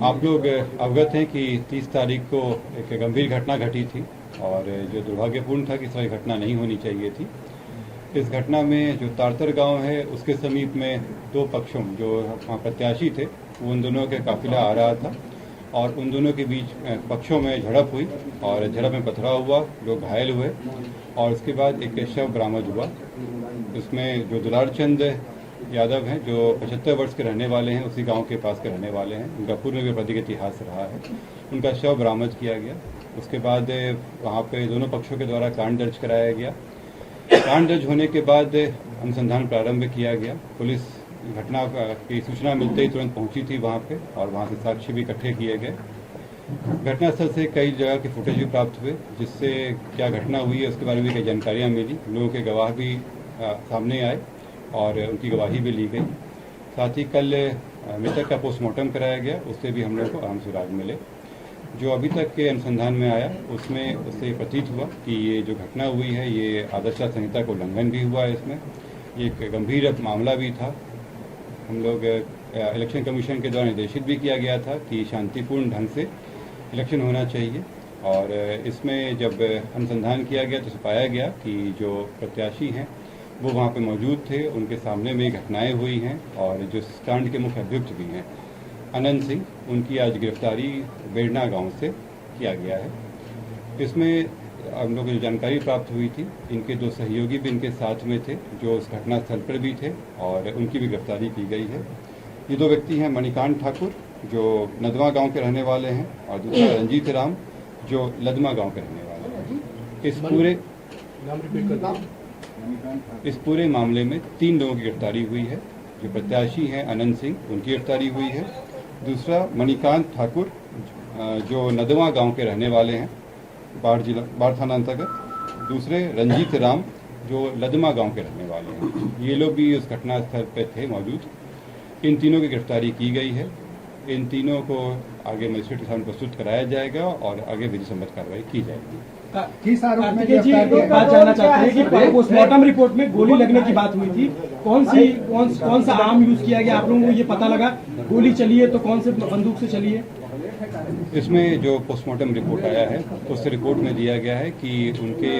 आप लोग अवगत हैं कि 30 तारीख को एक गंभीर घटना घटी थी और जो दुर्भाग्यपूर्ण था कि इस तरह घटना नहीं होनी चाहिए थी। इस घटना में जो तारतर गांव है उसके समीप में दो पक्षों जो वहाँ प्रत्याशी थे वो उन दोनों के काफिला आ रहा था और उन दोनों के बीच पक्षों में झड़प हुई और झड़प में पथराव हुआ, लोग घायल हुए और उसके बाद एक शव बरामद हुआ। उसमें जो दुलार चंद यादव हैं जो 75 वर्ष के रहने वाले हैं, उसी गांव के पास के रहने वाले हैं, उनका पूर्व में भी इतिहास रहा है, उनका शव बरामद किया गया। उसके बाद वहाँ पे दोनों पक्षों के द्वारा कांड दर्ज कराया गया। कांड दर्ज होने के बाद अनुसंधान प्रारंभ किया गया। पुलिस घटना की सूचना मिलते ही तुरंत पहुंची थी वहाँ पे और वहाँ से साक्ष्य भी इकट्ठे किए गए। घटनास्थल से कई जगह के फुटेज भी प्राप्त हुए जिससे क्या घटना हुई है उसके बारे में कई जानकारियाँ मिली। लोगों के गवाह भी सामने आए और उनकी गवाही भी ली गई। साथ ही कल मृतक का पोस्टमार्टम कराया गया, उससे भी हम लोगों को अहम सुराग मिले। जो अभी तक के अनुसंधान में आया उसमें उससे प्रतीत हुआ कि ये जो घटना हुई है ये आदर्श संहिता का उल्लंघन भी हुआ है। इसमें ये एक गंभीर मामला भी था। हम लोग इलेक्शन कमीशन के द्वारा निर्देशित भी किया गया था कि शांतिपूर्ण ढंग से इलेक्शन होना चाहिए और इसमें जब अनुसंधान किया गया तो पाया गया कि जो प्रत्याशी हैं वो वहाँ पे मौजूद थे, उनके सामने में घटनाएं हुई हैं और जो कांड के मुख्य अभियुक्त भी हैं अनंत सिंह, उनकी आज गिरफ्तारी बेड़ना गांव से किया गया है। इसमें हम लोग को जो जानकारी प्राप्त हुई थी, इनके दो सहयोगी भी इनके साथ में थे जो उस घटना स्थल पर भी थे और उनकी भी गिरफ्तारी की गई है। ये दो व्यक्ति हैं मणिकांत ठाकुर जो नदवा गांव के रहने वाले हैं और दूसरा रंजीत राम जो लदमा गांव के रहने वाले हैं। इस पूरे मामले में 3 लोगों की गिरफ्तारी हुई है। जो प्रत्याशी हैं अनंत सिंह, उनकी गिरफ्तारी हुई है। दूसरा मणिकांत ठाकुर जो नदवा गांव के रहने वाले हैं, बाढ़ थाना अंतर्गत। दूसरे रंजीत राम जो लदमा गांव के रहने वाले हैं, ये लोग भी उस घटना स्थल पर थे मौजूद। इन तीनों की गिरफ्तारी की गई है। इन तीनों को आगे मजिस्ट्रेट के सामने प्रस्तुत कराया जाएगा और आगे विधि सम्मत कार्रवाई की जाएगी। किस आरोप में बात जानना चाहते हैं कि पोस्टमार्टम रिपोर्ट में गोली लगने की बात हुई थी, कौन सा आर्म यूज किया गया? आप लोगों को ये पता लगा गोली चली है तो कौन से बंदूक से चली है? इसमें जो पोस्टमार्टम रिपोर्ट आया है उस रिपोर्ट में दिया गया है कि उनके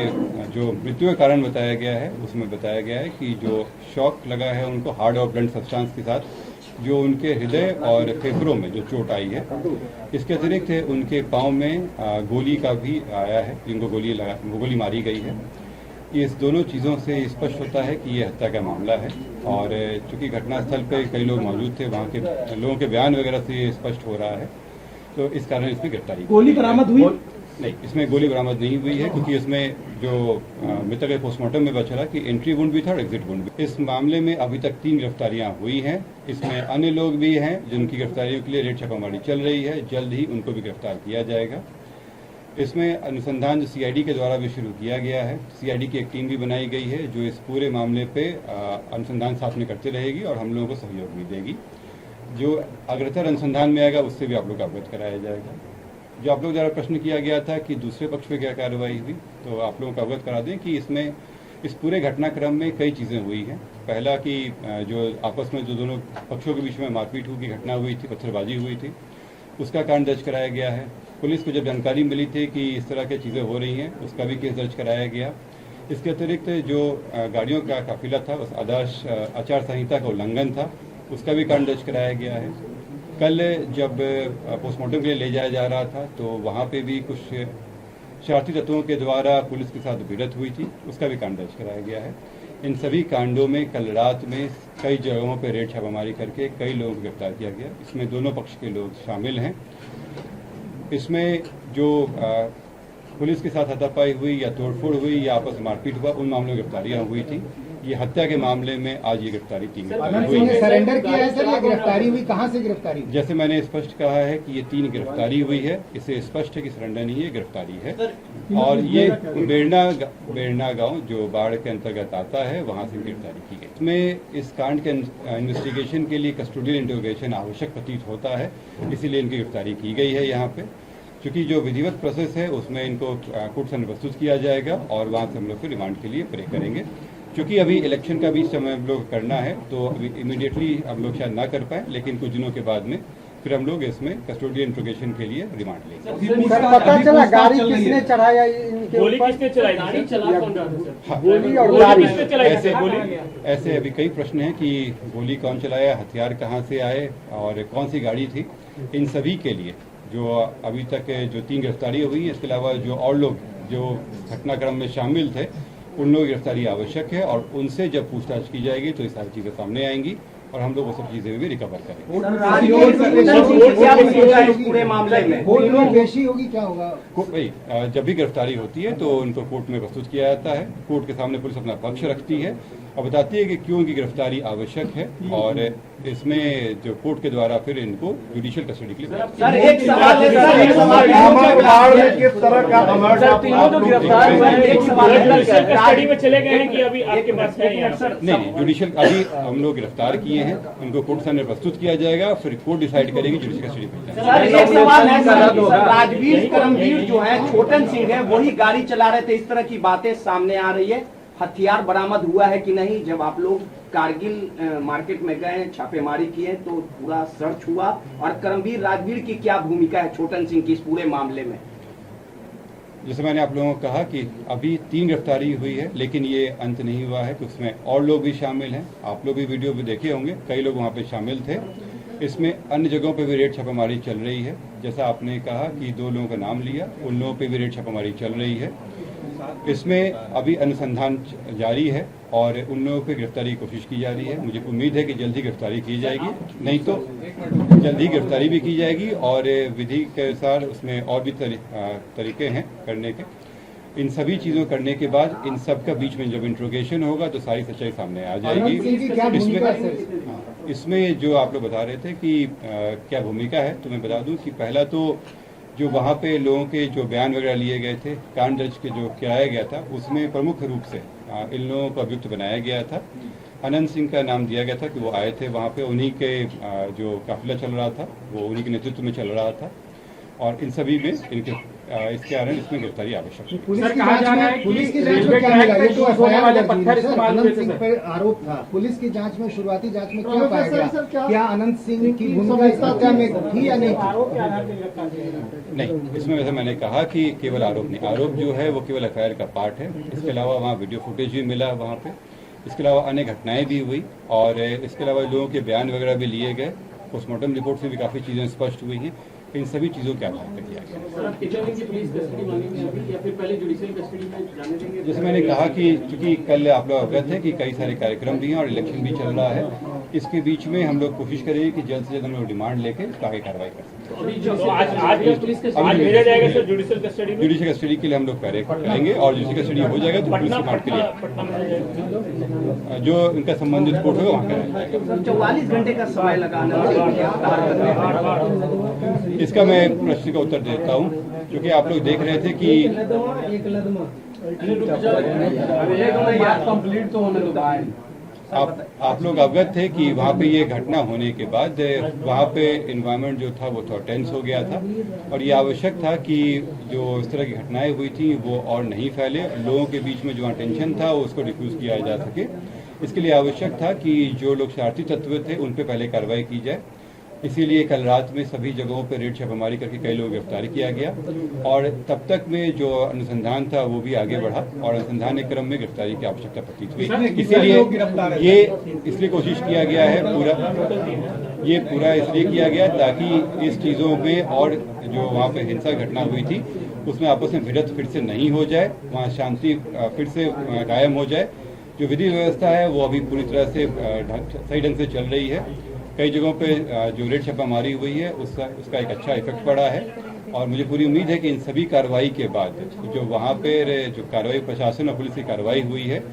जो मृत्यु का कारण बताया गया है उसमें बताया गया है कि जो शॉक लगा है उनको हार्ड और ब्लंट सब्सटेंस के साथ, जो उनके हृदय और फेफड़ों में जो चोट आई है। इसके अतिरिक्त उनके पाँव में गोली का भी आया है, जिनको गोली मारी गई है। इस दोनों चीज़ों से स्पष्ट होता है कि ये हत्या का मामला है और चूंकि घटनास्थल पर कई लोग मौजूद थे, वहाँ के लोगों के बयान वगैरह से ये स्पष्ट हो रहा है, तो इस कारण इसमें गिरफ्तारी। गोली बरामद हुई? नहीं, इसमें गोली बरामद नहीं हुई है क्योंकि इसमें जो मृतक के पोस्टमार्टम में बचा कि एंट्री वुंड भी था और एग्जिट वुंड भी। इस मामले में अभी तक 3 गिरफ्तारियां हुई हैं। इसमें अन्य लोग भी हैं जिनकी गिरफ्तारियों के लिए रेड छापामारी चल रही है, जल्द ही उनको भी गिरफ्तार किया जाएगा। इसमें अनुसंधान जो CID के द्वारा भी शुरू किया गया है, CID की एक टीम भी बनाई गई है जो इस पूरे मामले पे अनुसंधान साथ में करती रहेगी और हम लोगों को सहयोग भी देगी। जो अग्रतर अनुसंधान में आएगा उससे भी आप लोग को अवगत कराया जाएगा। जो आप लोग द्वारा प्रश्न किया गया था कि दूसरे पक्ष पे क्या कार्रवाई हुई, तो आप लोगों को अवगत करा दें कि इसमें इस पूरे घटनाक्रम में कई चीज़ें हुई हैं। पहला कि जो आपस में जो दोनों पक्षों के बीच में मारपीट की घटना हुई थी, पत्थरबाजी हुई थी, उसका कांड दर्ज कराया गया है। पुलिस को जब जानकारी मिली थी कि इस तरह की चीज़ें हो रही हैं, उसका भी केस दर्ज कराया गया। इसके अतिरिक्त जो गाड़ियों का काफिला था उस आदर्श आचार संहिता का उल्लंघन था, उसका भी कांड दर्ज कराया गया है। कल जब पोस्टमार्टम के लिए ले जाया जा रहा था तो वहाँ पे भी कुछ शरारती तत्वों के द्वारा पुलिस के साथ भिड़ंत हुई थी, उसका भी कांड दर्ज कराया गया है। इन सभी कांडों में कल रात में कई जगहों पर रेड छापामारी करके कई लोगों को गिरफ्तार किया गया। इसमें दोनों पक्ष के लोग शामिल हैं। इसमें जो पुलिस के साथ हाथापाई हुई या तोड़फोड़ हुई या आपस में मारपीट हुआ, उन मामलों में गिरफ्तारियां हुई थी। ये हत्या के मामले में आज ये गिरफ्तारी 3 हुई है। सरेंडर किया है सर, ये गिरफ्तारी हुई, कहाँ से गिरफ्तारी? जैसे मैंने स्पष्ट कहा है कि ये 3 गिरफ्तारी हुई है, इससे स्पष्ट है कि सरेंडर नहीं है, गिरफ्तारी है। और ये बेड़ना गांव जो बाढ़ के अंतर्गत आता है, वहां से गिरफ्तारी की गई। इसमें इस कांड के इन्वेस्टिगेशन के लिए कस्टोडियल इंटरोगेशन आवश्यक प्रतीत होता है, इसीलिए इनकी गिरफ्तारी की गई है। यहाँ पे क्योंकि जो विधिवत प्रोसेस है उसमें इनको कोर्ट से प्रस्तुत किया जाएगा और वहाँ से हम लोग को रिमांड के लिए प्रे करेंगे। क्योंकि अभी इलेक्शन का भी समय हम लोग करना है तो अभी इमीडिएटली हम लोग शायद ना कर पाए, लेकिन कुछ दिनों के बाद में फिर हम लोग इसमें कस्टोडियल इंट्रोगेशन के लिए रिमांड लेंगे। सर पता चला गाड़ी किसने चढ़ाया इनके गोली ऊपर? किसने चलाई? गाड़ी चला कौन रहा था सर? हाँ, गोली और गोली गाड़ी किसने चलाई? ऐसे अभी कई प्रश्न हैं कि गोली कौन चलाया, हथियार कहाँ से आए और कौन सी गाड़ी थी। इन सभी के लिए जो अभी तक जो 3 गिरफ्तारी हुई है, इसके अलावा जो और लोग जो घटनाक्रम में शामिल थे उन लोगों की गिरफ्तारी आवश्यक है और उनसे जब पूछताछ की जाएगी तो ये सारी चीज़ें सामने आएंगी और हम लोग वो सब चीज़ें भी रिकवर करेंगे। पूरे मामले में कोर्ट में पेशी होगी, क्या होगा? भाई जब भी गिरफ्तारी होती है तो उनको कोर्ट में प्रस्तुत किया जाता है। कोर्ट के सामने पुलिस अपना पक्ष रखती है और बताती है कि क्यों उनकी गिरफ्तारी आवश्यक है और इसमें जो कोर्ट के द्वारा फिर इनको जुडिशियल कस्टडी के लिए सर एक सवाल है सर, एक सवाल किस तरह का सर, तीनों जो गिरफ्तार हुए हैं एक सवाल जुडिशियल कस्टडी में चले गए हैं कि अभी आपके पास है? नहीं, जुडिशियल अभी हम लोग गिरफ्तार किए हैं, उनको कोर्ट सामने प्रस्तुत किया जाएगा, फिर कोर्ट डिसाइड करेगी जुडिशियल कस्टडी में। सर एक सवाल है सर, राजवीर करमवीर जो है छोटन सिंह है वही गाड़ी चला रहे थे, इस तरह की बातें सामने आ रही है। हथियार बरामद हुआ है कि नहीं? जब आप लोग कारगिल मार्केट में गए, छापेमारी किए तो पूरा सर्च हुआ, और करमवीर राजवीर की क्या भूमिका है छोटन सिंह की इस पूरे मामले में? जैसे मैंने आप लोगों को कहा कि अभी 3 गिरफ्तारी हुई है, लेकिन ये अंत नहीं हुआ है, उसमें और लोग भी शामिल हैं। आप लोग भी वीडियो भी देखे होंगे, कई लोग वहाँ पे शामिल थे। इसमें अन्य जगहों पे भी रेड छापेमारी चल रही है। जैसा आपने कहा कि 2 लोगों का नाम लिया, उन लोगों पे भी रेड छापेमारी चल रही है। इसमें अभी अनुसंधान जारी है और उन लोगों की गिरफ्तारी की कोशिश की जा रही है। मुझे उम्मीद है कि जल्दी गिरफ्तारी की जाएगी, नहीं तो जल्दी गिरफ्तारी भी की जाएगी और विधि के अनुसार उसमें और भी तरीके हैं करने के। इन सभी चीज़ों करने के बाद इन सब का बीच में जब इंट्रोगेशन होगा तो सारी सच्चाई सामने आ जाएगी। इसमें जो आप लोग बता रहे थे कि क्या भूमिका है, तो मैं बता दूं कि पहला तो जो वहाँ पे लोगों के जो बयान वगैरह लिए गए थे, कांड दर्ज के जो कराया गया था, उसमें प्रमुख रूप से इन लोगों को अभियुक्त बनाया गया था। अनंत सिंह का नाम दिया गया था कि वो आए थे वहाँ पे, उन्हीं के जो काफिला चल रहा था वो उन्हीं के नेतृत्व में चल रहा था और इन सभी में इनके इसके कारण इसमें गिरफ्तारी आवश्यक है। पुलिस की जांच में क्या मिला? ये तो एफआईआर दर्ज हुई है। अनंत सिंह पर आरोप था, पुलिस की जांच में, शुरुआती जांच में क्या पाया गया? क्या अनंत सिंह की भूमिका इस हत्या में थी या नहीं? नहीं, इसमें वैसे मैंने कहा कि केवल आरोप नहीं, आरोप जो है वो केवल एफआईआर का पार्ट है। इसके अलावा वहाँ वीडियो फुटेज भी मिला वहाँ पे, इसके अलावा अन्य घटनाएं भी हुई और इसके अलावा लोगों के बयान वगैरह भी लिए गए। पोस्टमार्टम रिपोर्ट से भी काफ़ी चीज़ें स्पष्ट हुई हैं। इन सभी चीज़ों के आधार पर किया गया। सर आप कितने दिन की पुलिस कस्टडी मांगेंगे अभी या फिर पहले जुडिशियल कस्टडी में जाने देंगे? जैसे मैंने कहा कि चूंकि कल आप लोग अवगत हैं कि कई सारे कार्यक्रम भी हैं और इलेक्शन भी चल रहा है, इसके बीच में हम लोग कोशिश करेंगे कि जल्द से जल्द हम लोग डिमांड लेकर इस पर आगे कार्रवाई कर सकें। अभी जो आज पुलिस के आज भेजा जाएगा सर जुडिशियल कस्टडी में? जुडिशियल कस्टडी के लिए हम लोग कार्य करेंगे और जुडिशियल कस्टडी हो जाएगा तो पुलिस रिमांड के लिए जो इनका संबंधित कोर्ट होगा वहाँ कराया जाएगा। 44 घंटे का समय लगाना इसका मैं प्रश्न का उत्तर देता हूँ, क्योंकि आप लोग देख रहे थे कि कंप्लीट तो होने दो। आप लोग अवगत थे कि वहाँ पे ये घटना होने के बाद वहाँ पे इन्वायरमेंट जो था वो थोड़ा टेंस हो गया था और ये आवश्यक था कि जो इस तरह की घटनाएं हुई थी वो और नहीं फैले, लोगों के बीच में जो वहाँ टेंशन था उसको डिफ्यूज किया जा सके। इसके लिए आवश्यक था कि जो लोग शरारती तत्व थे उन पर पहले कार्रवाई की जाए। इसीलिए कल रात में सभी जगहों पर रेड छापेमारी करके कई लोगों को गिरफ्तार किया गया और तब तक में जो अनुसंधान था वो भी आगे बढ़ा और अनुसंधान के क्रम में गिरफ्तारी की आवश्यकता प्रतीत हुई। इसीलिए ये इसलिए कोशिश किया गया है पूरा इसलिए किया गया ताकि इस चीज़ों में और जो वहाँ पे हिंसा घटना हुई थी उसमें आपस में भिड़त फिर से नहीं हो जाए, वहाँ शांति फिर से कायम हो जाए। जो विधि व्यवस्था है वो अभी पूरी तरह से सही ढंग से चल रही है। कई जगहों पे जो रेड छापामारी हुई है उसका एक अच्छा इफेक्ट पड़ा है और मुझे पूरी उम्मीद है कि इन सभी कार्रवाई के बाद जो वहाँ पे जो कार्रवाई प्रशासन और पुलिस की कार्रवाई हुई है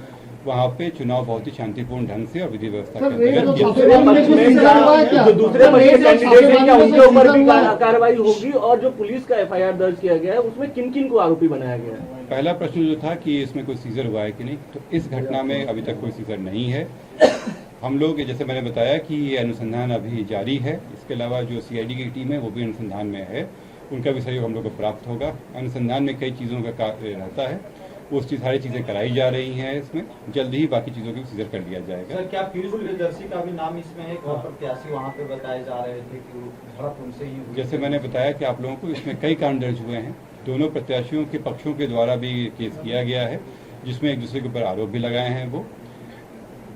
वहाँ पे चुनाव बहुत ही शांतिपूर्ण ढंग से और विधि व्यवस्था के अंतर्गत जो दूसरे कैंडिडेट हैं क्या उनके ऊपर भी कार्रवाई होगी और जो पुलिस का एफआईआर दर्ज किया गया है उसमें किन किन को आरोपी बनाया गया है? पहला प्रश्न जो था कि इसमें कोई सीजर हुआ है कि नहीं, तो इस घटना में अभी तक कोई सीजर नहीं है। हम लोग जैसे मैंने बताया कि ये अनुसंधान अभी जारी है। इसके अलावा जो सीआईडी की टीम है वो भी अनुसंधान में है, उनका भी सहयोग हम लोग को प्राप्त होगा। अनुसंधान में कई चीज़ों का कार्य रहता है वो सारी चीज़ें कराई जा रही हैं। इसमें जल्द ही बाकी चीज़ों की सीजर कर लिया जाएगा। सर, क्या पीयूष प्रियदर्शी का भी नाम इसमें है? और प्रत्याशी वहाँ पे बताए जा रहे थे कि झड़प उनसे ही हुई। जैसे मैंने बताया कि आप लोगों को इसमें कई कांड दर्ज हुए हैं। दोनों प्रत्याशियों के पक्षों के द्वारा भी केस किया गया है, जिसमें एक दूसरे के ऊपर आरोप भी लगाए हैं। वो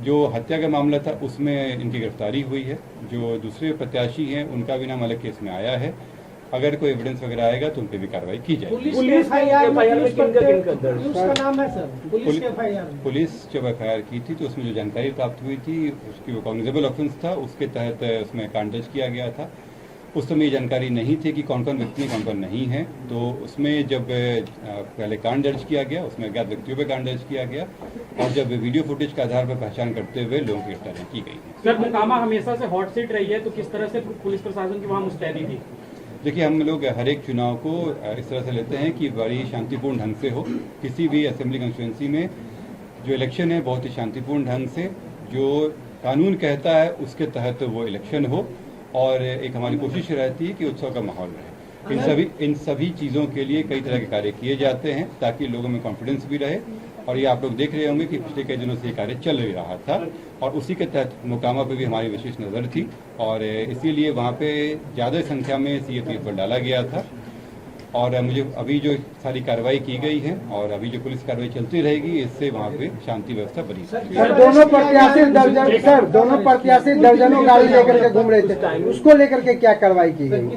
जो हत्या का मामला था उसमें इनकी गिरफ्तारी हुई है। जो दूसरे प्रत्याशी हैं उनका भी नाम अलग केस में आया है। अगर कोई एविडेंस वगैरह आएगा तो उन पर भी कार्रवाई की जाएगी। पुलिस उसका नाम है सर, पुलिस के FIR में। पुलिस जब FIR की थी तो उसमें जो जानकारी प्राप्त हुई थी उसकी वो कॉग्निजेबल ऑफेंस था, उसके तहत उसमें कांड दर्ज किया गया था। उस समय ये जानकारी नहीं थी कि कौन कौन व्यक्ति कौन कौन नहीं है। तो उसमें जब पहले कांड दर्ज किया गया, उसमें अज्ञात व्यक्तियों पर कांड दर्ज किया गया और जब वीडियो फुटेज के आधार पर पहचान करते हुए लोगों की गिरफ्तारी की गई है। सर, मोकामा हमेशा से हॉट सीट रही है, तो किस तरह से पुलिस प्रशासन की वहाँ मुस्तैदी थी? देखिए, हम लोग हर एक चुनाव को इस तरह से लेते हैं कि बड़ी शांतिपूर्ण ढंग से हो। किसी भी असेंबली कंस्टिट्यूंसी में जो इलेक्शन है बहुत ही शांतिपूर्ण ढंग से, जो कानून कहता है उसके तहत वो इलेक्शन हो और एक हमारी कोशिश रहती है कि उत्सव का माहौल रहे। इन सभी चीज़ों के लिए कई तरह के कार्य किए जाते हैं ताकि लोगों में कॉन्फिडेंस भी रहे। और ये आप लोग देख रहे होंगे कि पिछले कई दिनों से ये कार्य चल ही रहा था और उसी के तहत मोकामा पे भी हमारी विशेष नज़र थी और इसीलिए वहाँ पे ज़्यादा संख्या में CAPF पर डाला गया था। और मुझे अभी जो सारी कार्रवाई की गई है और अभी जो पुलिस कार्रवाई चलती रहेगी, इससे वहाँ पे शांति व्यवस्था बनी। सर, दोनों प्रत्याशी दर्जनों गाड़ी लेकर के घूम रहे थे, उसको लेकर के क्या कार्रवाई की गई?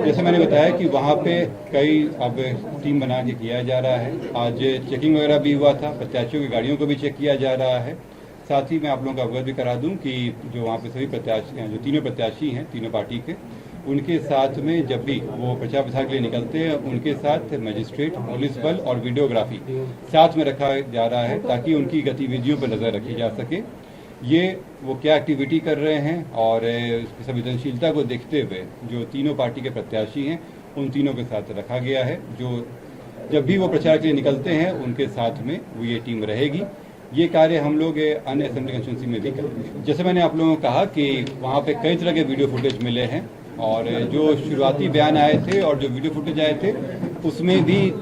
जैसे मैंने बताया कि वहाँ पे कई अब टीम बना के किया जा रहा है। आज चेकिंग वगैरह भी हुआ था, प्रत्याशियों की गाड़ियों को भी चेक किया जा रहा है। साथ ही मैं आप लोगों को अवगत भी करा दूं कि जो वहाँ पे सभी प्रत्याशी जो तीनों प्रत्याशी हैं तीनों पार्टी के, उनके साथ में जब भी वो प्रचार प्रसार के लिए निकलते हैं उनके साथ मजिस्ट्रेट, पुलिस बल और वीडियोग्राफी साथ में रखा जा रहा है ताकि उनकी गतिविधियों पर नज़र रखी जा सके। ये वो क्या एक्टिविटी कर रहे हैं और संवेदनशीलता को देखते हुए जो तीनों पार्टी के प्रत्याशी हैं उन तीनों के साथ रखा गया है। जो जब भी वो प्रचार के लिए निकलते हैं उनके साथ में वो ये टीम रहेगी। ये कार्य हम लोग अन्य असेंबली कंस्टिट्यूंसी में भी करेंगे। जैसे मैंने आप लोगों को कहा कि वहाँ पे कई तरह के वीडियो फुटेज मिले हैं और जो शुरुआती बयान आए थे और जो वीडियो फुटेज आए थे उसमें भी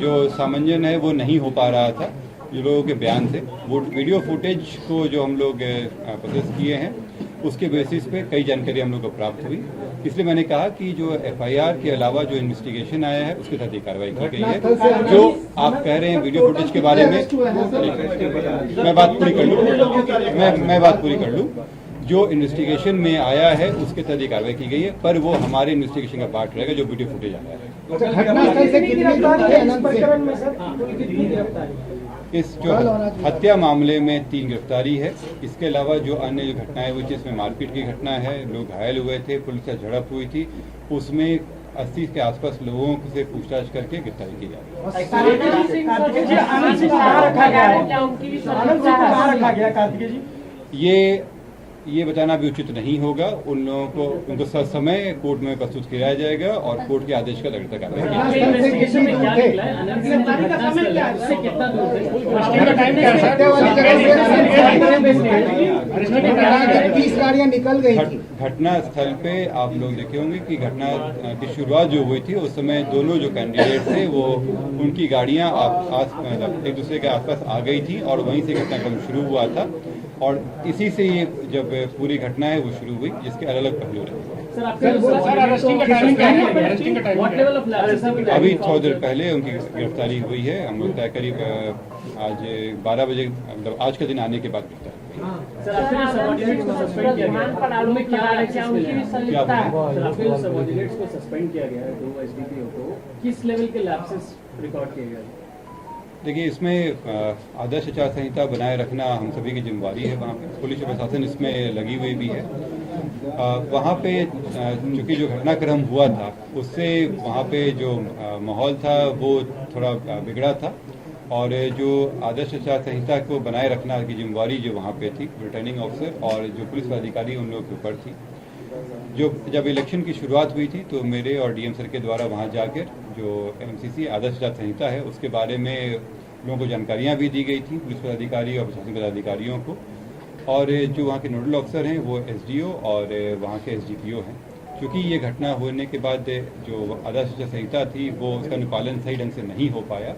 जो सामंजन है वो नहीं हो पा रहा था जो लोगों के बयान थे। वो वीडियो फुटेज को जो हम लोग प्रोसेस किए हैं उसके बेसिस पे कई जानकारी हम लोग को प्राप्त हुई। इसलिए मैंने कहा कि जो FIR के अलावा जो इन्वेस्टिगेशन आया है उसके तहत कार्रवाई की गई है। जो आप कह रहे हैं वीडियो फुटेज के बारे में, मैं बात पूरी कर लूँ। जो इन्वेस्टिगेशन में आया है उसके तहत कार्रवाई की गई है, पर वो हमारे इन्वेस्टिगेशन का पार्ट रहेगा जो वीडियो फुटेज आया है। इस जो हत्या मामले में 3 गिरफ्तारी है। इसके अलावा जो अन्य जो घटनाएं हुई थी, इसमें मारपीट की घटना है, लोग घायल हुए थे, पुलिस से झड़प हुई थी, उसमें 80 के आसपास लोगों से पूछताछ करके गिरफ्तारी की जा रही है। ये बताना भी उचित नहीं होगा। उन लोगों को उनको समय कोर्ट में प्रस्तुत किया जाएगा और कोर्ट के आदेश का लगता कार्रवाई निकल गई। घटना स्थल पे आप लोग देखे होंगे कि घटना की शुरुआत जो हुई थी उस समय दोनों जो कैंडिडेट थे वो उनकी गाड़ियां एक दूसरे के आसपास आ गई थी और वहीं से घटनाक्रम शुरू हुआ था और इसी से ये जब पूरी घटना है वो शुरू हुई, जिसके अलग अलग पहलू रहे। अभी थोड़ी देर पहले उनकी गिरफ्तारी हुई है। हम लोग तय करीब आज 12 बजे मतलब आज के दिन आने के बाद किस लेवल के लैप्सेस रिकॉर्ड किए गए? देखिए, इसमें आदर्श आचार संहिता बनाए रखना हम सभी की जिम्मेवारी है। वहाँ पे पुलिस प्रशासन इसमें लगी हुई भी है। वहाँ पे चूँकि जो घटनाक्रम हुआ था उससे वहाँ पे जो माहौल था वो थोड़ा बिगड़ा था और जो आदर्श आचार संहिता को बनाए रखना की जिम्मेवारी जो वहाँ पे थी रिटर्निंग ऑफिसर और जो पुलिस अधिकारी उन लोगों के ऊपर थी। जो जब इलेक्शन की शुरुआत हुई थी तो मेरे और DM सर के द्वारा वहाँ जाकर जो MCC आदर्श आचार संहिता है उसके बारे में लोगों को जानकारियाँ भी दी गई थी, पुलिस पदाधिकारी और प्रशासनिक पदाधिकारियों को। और जो वहाँ के नोडल ऑफिसर हैं वो SDO और वहाँ के SDPO हैं। क्योंकि ये घटना होने के बाद जो आदर्श आचार संहिता थी वो उसका अनुपालन सही ढंग से नहीं हो पाया,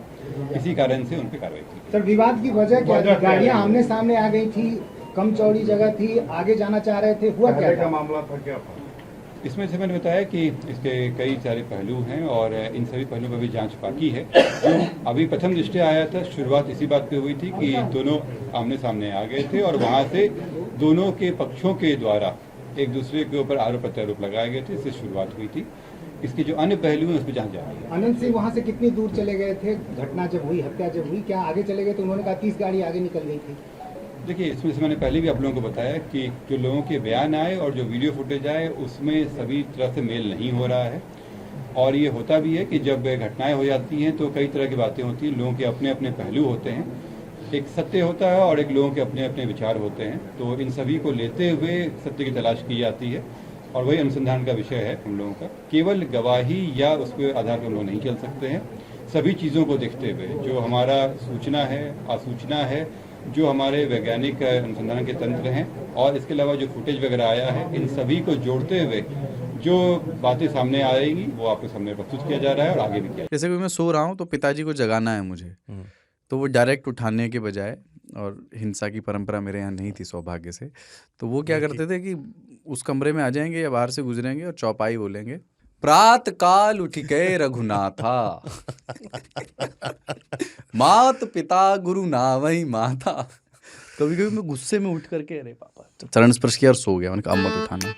इसी कारण से उन पर कार्रवाई की। सर विवाद की वजह क्या थी? गाड़ियां आमने सामने आ गई थी, कम चौड़ी जगह थी, आगे जाना चाह रहे थे, हुआ क्या था? मामला था क्या? इसमें से मैंने बताया कि इसके कई सारे पहलू हैं और इन सभी पहलुओं पर भी जांच बाकी है। जो अभी प्रथम दृष्टया आया था, शुरुआत इसी बात पे हुई थी कि दोनों आमने सामने आ गए थे और वहां से दोनों के पक्षों के द्वारा एक दूसरे के ऊपर आरोप प्रत्यारोप लगाए गए थे, इससे शुरुआत हुई थी। इसके जो अन्य पहलू हैं उस पर जांच जारी है। अनंत सिंह वहां से कितनी दूर चले गए थे? घटना जब हुई, हत्या जब हुई, क्या आगे चले गए? तो उन्होंने कहा 30 गाड़ी आगे निकल गई थी। देखिए, इसमें से मैंने पहले भी आप लोगों को बताया कि जो लोगों के बयान आए और जो वीडियो फुटेज आए उसमें सभी तरह से मेल नहीं हो रहा है। और ये होता भी है कि जब घटनाएं हो जाती हैं तो कई तरह की बातें होती हैं, लोगों के अपने अपने पहलू होते हैं, एक सत्य होता है और एक लोगों के अपने अपने विचार होते हैं। तो इन सभी को लेते हुए सत्य की तलाश की जाती है और वही अनुसंधान का विषय है हम लोगों का। केवल गवाही या उस पर आधार पर हम लोग नहीं चल सकते हैं। सभी चीज़ों को देखते हुए जो हमारा सूचना है, आसूचना है, जो हमारे वैज्ञानिक अनुसंधान के तंत्र हैं और इसके अलावा जो फुटेज वगैरह आया है, इन सभी को जोड़ते हुए जो बातें सामने आएंगी वो आपके सामने प्रस्तुत किया जा रहा है और आगे भी किया। जैसे कि मैं सो रहा हूँ तो पिताजी को जगाना है मुझे, तो वो डायरेक्ट उठाने के बजाय, और हिंसा की परंपरा मेरे यहाँ नहीं थी सौभाग्य से, तो वो क्या करते थे कि उस कमरे में आ जाएंगे या बाहर से गुजरेंगे और चौपाई बोलेंगे, प्रात काल उठ गए रघुनाथा मात पिता गुरु नावई माता। कभी कभी मैं गुस्से में उठ करके अरे पापा चरण स्पर्श किया और सो गया। मैंने कहा अब मत उठाना।